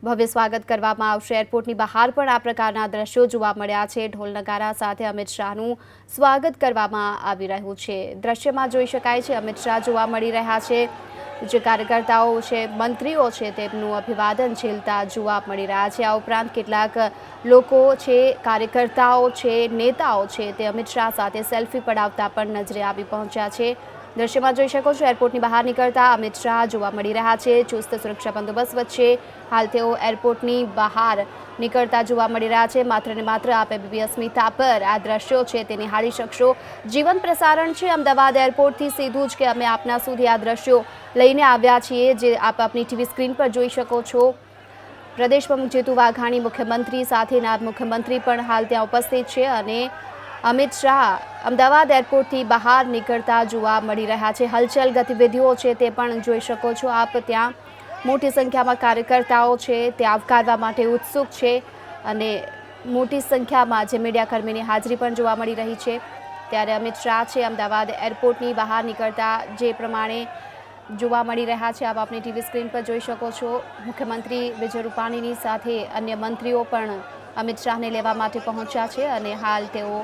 ભવ્ય સ્વાગત કરવામાં આવશે। એરપોર્ટની બહાર પણ આ પ્રકારના દ્રશ્યો જોવા મળ્યા છે। ઢોલ નગારા સાથે અમિત શાહનું સ્વાગત કરવામાં આવી રહ્યું છે। દ્રશ્યમાં જોઈ શકાય છે અમિત શાહ જોવા મળી રહ્યા છે। જે કાર્યકર્તાઓ છે, મંત્રીઓ છે, તેમનું અભિવાદન ઝીલતા જોવા મળી રહ્યા છે। આ ઉપરાંત કેટલાક લોકો છે, કાર્યકર્તાઓ છે, નેતાઓ છે, તે અમિત શાહ સાથે સેલ્ફી પડાવતા પણ નજરે આવી પહોંચ્યા છે। દ્રશ્યમાં જોઈ શકો છો એરપોર્ટની બહાર નીકળતા અમિત શાહ જોવા મળી રહ્યા છે। ચુસ્ત સુરક્ષા બંદોબસ્ત વચ્ચે હાલ તેઓ એરપોર્ટની બહાર નીકળતા જોવા મળી રહ્યા છે। માત્ર ને માત્ર આપ એબીપી અસ્મિતા પર આ દ્રશ્યો છે તે નિહાળી શકશો। જીવંત પ્રસારણ છે અમદાવાદ એરપોર્ટથી સીધું જ કે અમે આપના સુધી આ દ્રશ્યો લઈને આવ્યા છીએ, જે આપ આપની ટીવી સ્ક્રીન પર જોઈ શકો છો। પ્રદેશ પ્રમુખ જીતુ વાઘાણી, મુખ્યમંત્રી સાથે નાયબ મુખ્યમંત્રી પણ હાલ ત્યાં ઉપસ્થિત છે અને અમિત શાહ અમદાવાદ એરપોર્ટથી બહાર નીકળતા જોવા મળી રહ્યા છે। હલચલ ગતિવિધિઓ છે તે પણ જોઈ શકો છો આપ। ત્યાં મોટી સંખ્યામાં કાર્યકર્તાઓ છે તે આવકારવા માટે ઉત્સુક છે અને મોટી સંખ્યામાં જે મીડિયાકર્મીની હાજરી પણ જોવા મળી રહી છે। ત્યારે અમિત શાહ છે અમદાવાદ એરપોર્ટની બહાર નીકળતા જે પ્રમાણે જોવા મળી રહ્યા છે આપ આપની ટીવી સ્ક્રીન પર જોઈ શકો છો। મુખ્યમંત્રી વિજય રૂપાણીની સાથે અન્ય મંત્રીઓ પણ અમિત શાહને લેવા માટે પહોંચ્યા છે અને હાલ તેઓ